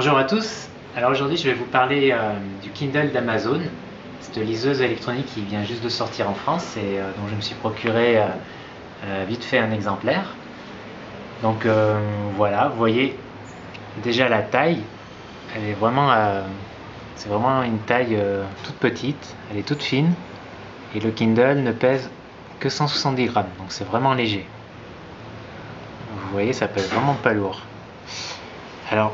Bonjour à tous. Alors aujourd'hui, je vais vous parler du Kindle d'Amazon, cette liseuse électronique qui vient juste de sortir en France et dont je me suis procuré vite fait un exemplaire. Donc voilà, vous voyez déjà la taille, elle est vraiment, c'est vraiment une taille toute petite, elle est toute fine et le Kindle ne pèse que 170 grammes, donc c'est vraiment léger. Vous voyez, ça pèse vraiment pas lourd. Alors,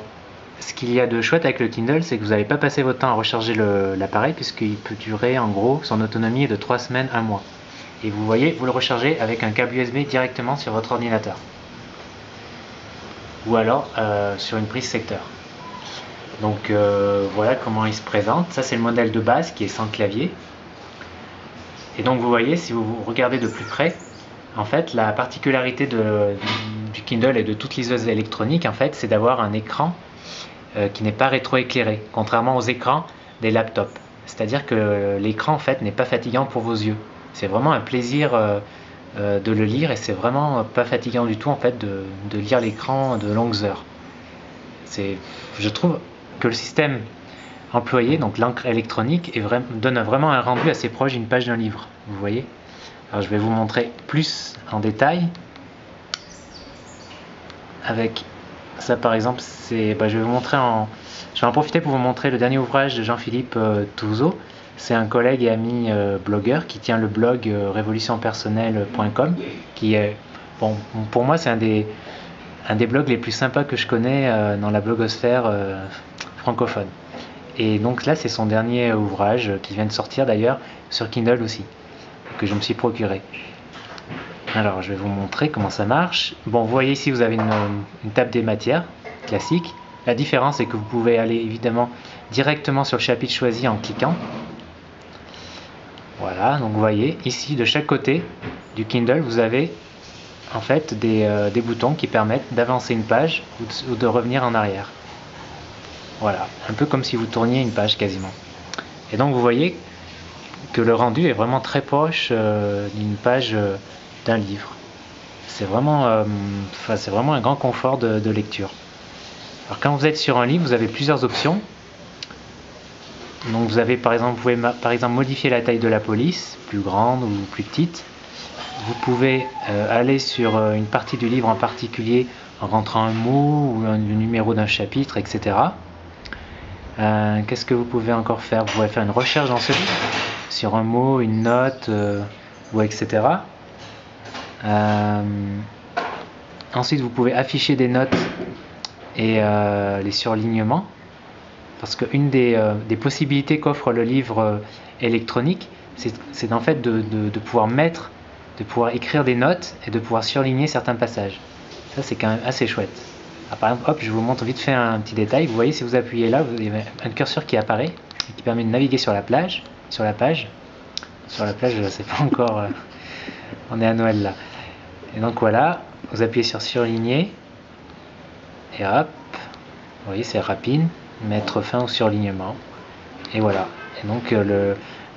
ce qu'il y a de chouette avec le Kindle, c'est que vous n'allez pas passer votre temps à recharger l'appareil puisqu'il peut durer, en gros, son autonomie est de 3 semaines, 1 mois. Et vous voyez, vous le rechargez avec un câble USB directement sur votre ordinateur. Ou alors sur une prise secteur. Donc voilà comment il se présente. Ça, c'est le modèle de base qui est sans clavier. Et donc vous voyez, si vous regardez de plus près, en fait, la particularité du Kindle et de toute liseuse électronique, en fait, c'est d'avoir un écran qui n'est pas rétroéclairé, contrairement aux écrans des laptops. C'est-à-dire que l'écran, en fait, n'est pas fatigant pour vos yeux. C'est vraiment un plaisir de le lire et c'est vraiment pas fatigant du tout, en fait, de lire l'écran de longues heures. Je trouve que le système employé, donc l'encre électronique, donne vraiment un rendu assez proche d'une page d'un livre. Vous voyez ? Alors je vais vous montrer plus en détail. Avec ça par exemple, je vais en profiter pour vous montrer le dernier ouvrage de Jean-Philippe Touzeau. C'est un collègue et ami blogueur qui tient le blog révolutionpersonnelle.com, qui est, bon, pour moi c'est un des blogs les plus sympas que je connais dans la blogosphère francophone. Et donc là c'est son dernier ouvrage qui vient de sortir d'ailleurs sur Kindle aussi, que je me suis procuré. Alors je vais vous montrer comment ça marche. Bon, vous voyez ici vous avez une table des matières classique. La différence est que vous pouvez aller évidemment directement sur le chapitre choisi en cliquant. Voilà, donc vous voyez ici de chaque côté du Kindle vous avez en fait des boutons qui permettent d'avancer une page ou de revenir en arrière. Voilà, un peu comme si vous tourniez une page quasiment. Et donc vous voyez que le rendu est vraiment très proche d'une page d'un livre. C'est vraiment un grand confort de lecture. Alors quand vous êtes sur un livre, vous avez plusieurs options. Donc vous pouvez par exemple modifier la taille de la police, plus grande ou plus petite. Vous pouvez aller sur une partie du livre en particulier en rentrant un mot ou le numéro d'un chapitre, etc. Qu'est-ce que vous pouvez encore faire ? Vous pouvez faire une recherche dans ce livre sur un mot, une note, ou etc. Ensuite, vous pouvez afficher des notes et les surlignements, parce qu'une des possibilités qu'offre le livre électronique, c'est en fait de pouvoir écrire des notes et de pouvoir surligner certains passages. Ça, c'est quand même assez chouette. Alors, par exemple, hop, je vous montre vite fait un petit détail. Vous voyez, si vous appuyez là, vous avez un curseur qui apparaît et qui permet de naviguer sur la page. Sur la page, je sais pas encore. On est à Noël là. Et donc voilà, vous appuyez sur surligner et hop, vous voyez c'est rapide, mettre fin au surlignement et voilà. Et donc le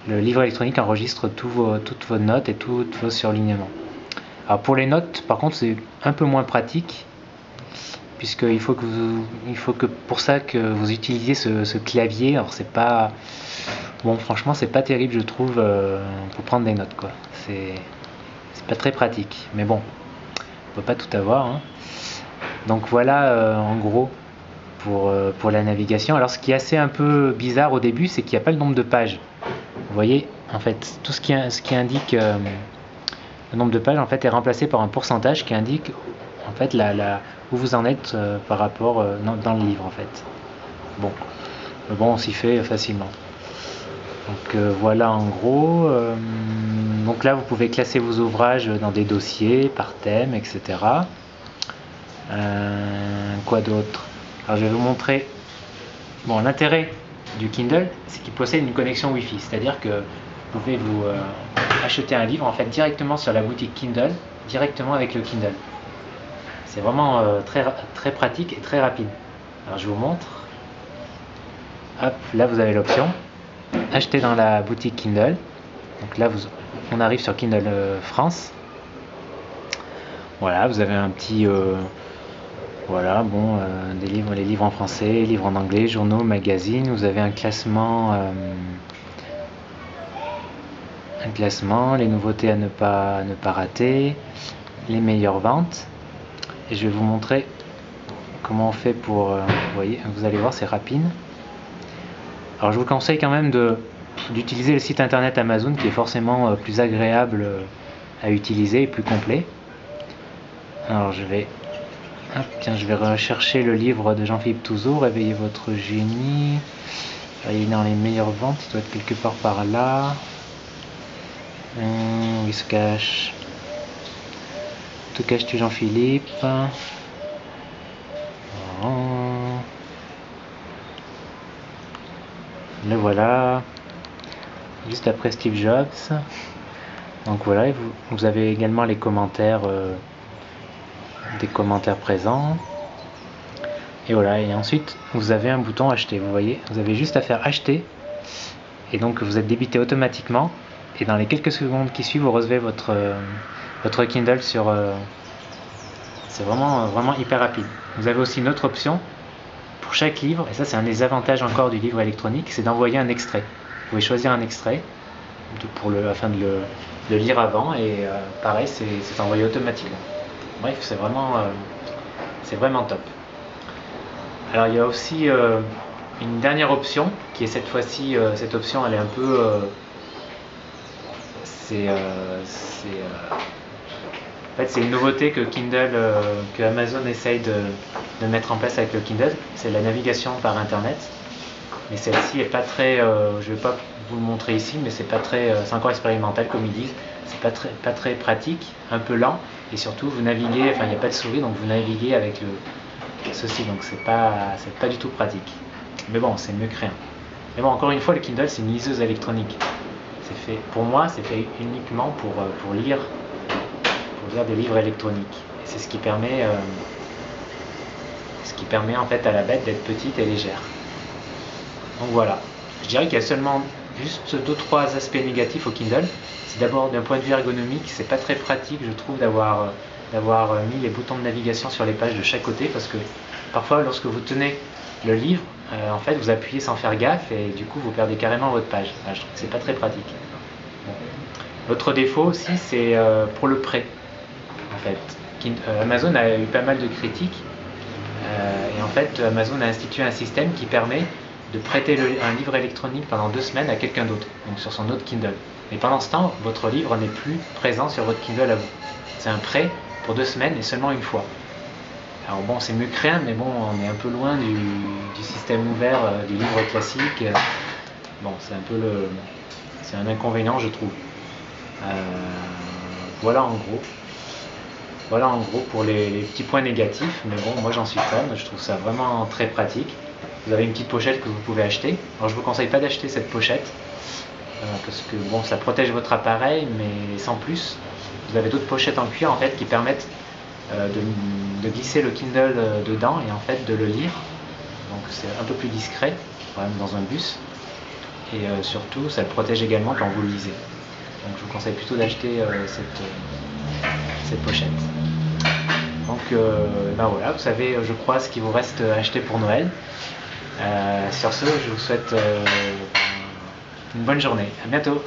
livre électronique enregistre toutes vos notes et tous vos surlignements. Alors pour les notes, par contre, c'est un peu moins pratique puisqu'il faut que pour ça que vous utilisiez ce clavier. Alors c'est pas bon, franchement c'est pas terrible je trouve pour prendre des notes quoi. C'est pas très pratique, mais bon, on peut pas tout avoir, hein. Donc voilà en gros pour la navigation. Alors ce qui est assez un peu bizarre au début, c'est qu'il n'y a pas le nombre de pages. Vous voyez, en fait, tout ce qui indique le nombre de pages en fait est remplacé par un pourcentage qui indique en fait où vous en êtes par rapport dans le livre en fait. Bon, mais bon, on s'y fait facilement. Donc voilà en gros. Donc là vous pouvez classer vos ouvrages dans des dossiers, par thème, etc. Quoi d'autre ? Alors je vais vous montrer. Bon, l'intérêt du Kindle, c'est qu'il possède une connexion Wi-Fi, c'est-à-dire que vous pouvez vous acheter un livre en fait directement sur la boutique Kindle, directement avec le Kindle. C'est vraiment très, très pratique et très rapide. Alors je vous montre. Hop, là vous avez l'option acheter dans la boutique Kindle. Donc là on arrive sur Kindle France. Voilà, vous avez un petit Voilà, bon, des livres, les livres en français, les livres en anglais, journaux, magazines. Vous avez un classement, les nouveautés à ne pas rater, les meilleures ventes. Et je vais vous montrer comment on fait pour, vous voyez, vous allez voir, c'est rapide. Alors je vous conseille quand même d'utiliser le site internet Amazon qui est forcément plus agréable à utiliser et plus complet. Alors je vais rechercher le livre de Jean-Philippe Touzeau, Réveillez votre génie. Il est dans les meilleures ventes, il doit être quelque part par là. Il se cache. Tout cache-tu Jean-Philippe? Le voilà, juste après Steve Jobs. Donc voilà, vous avez également les commentaires, des commentaires présents. Et voilà, et ensuite vous avez un bouton acheter, vous voyez, vous avez juste à faire acheter. Et donc vous êtes débité automatiquement. Et dans les quelques secondes qui suivent, vous recevez votre Kindle sur... c'est vraiment hyper rapide. Vous avez aussi une autre option pour chaque livre, et ça c'est un des avantages encore du livre électronique, c'est d'envoyer un extrait. Vous pouvez choisir un extrait afin de le lire avant, et pareil, c'est envoyé automatiquement. Bref, c'est vraiment top. Alors il y a aussi une dernière option, qui est cette fois-ci, cette option elle est un peu... En fait, c'est une nouveauté que que Amazon essaye de mettre en place avec le Kindle, c'est la navigation par Internet. Mais celle-ci est pas très, je vais pas vous le montrer ici, mais c'est encore expérimental comme ils disent. C'est pas très pratique, un peu lent, et surtout vous naviguez, enfin il n'y a pas de souris, donc vous naviguez avec ceci, donc c'est pas du tout pratique. Mais bon, c'est mieux que rien. Mais bon, encore une fois, le Kindle c'est une liseuse électronique. Pour moi, c'est fait uniquement pour lire des livres électroniques. Et c'est ce qui permet en fait à la bête d'être petite et légère. Donc voilà. Je dirais qu'il y a seulement juste 2-3 aspects négatifs au Kindle. C'est d'abord d'un point de vue ergonomique, c'est pas très pratique, je trouve, d'avoir mis les boutons de navigation sur les pages de chaque côté, parce que parfois lorsque vous tenez le livre, en fait vous appuyez sans faire gaffe et du coup vous perdez carrément votre page. Je trouve que c'est pas très pratique. L'autre défaut aussi, c'est pour le prêt. En fait, Amazon a eu pas mal de critiques, et en fait Amazon a institué un système qui permet de prêter un livre électronique pendant 2 semaines à quelqu'un d'autre, donc sur son autre Kindle. Mais pendant ce temps, votre livre n'est plus présent sur votre Kindle à vous. C'est un prêt pour 2 semaines et seulement une fois. Alors bon, c'est mieux que rien, mais bon, on est un peu loin du système ouvert du livre classique. Bon, c'est un inconvénient, je trouve. Voilà en gros pour les petits points négatifs, mais bon, moi j'en suis fan, je trouve ça vraiment très pratique. Vous avez une petite pochette que vous pouvez acheter. Alors je vous conseille pas d'acheter cette pochette, parce que bon, ça protège votre appareil, mais sans plus. Vous avez d'autres pochettes en cuir en fait qui permettent de glisser le Kindle dedans et en fait de le lire. Donc c'est un peu plus discret, quand même dans un bus. Et surtout, ça le protège également quand vous le lisez. Donc je vous conseille plutôt d'acheter cette pochette. Donc ben voilà, vous savez, je crois, ce qu'il vous reste à acheter pour Noël. Sur ce, je vous souhaite une bonne journée. À bientôt.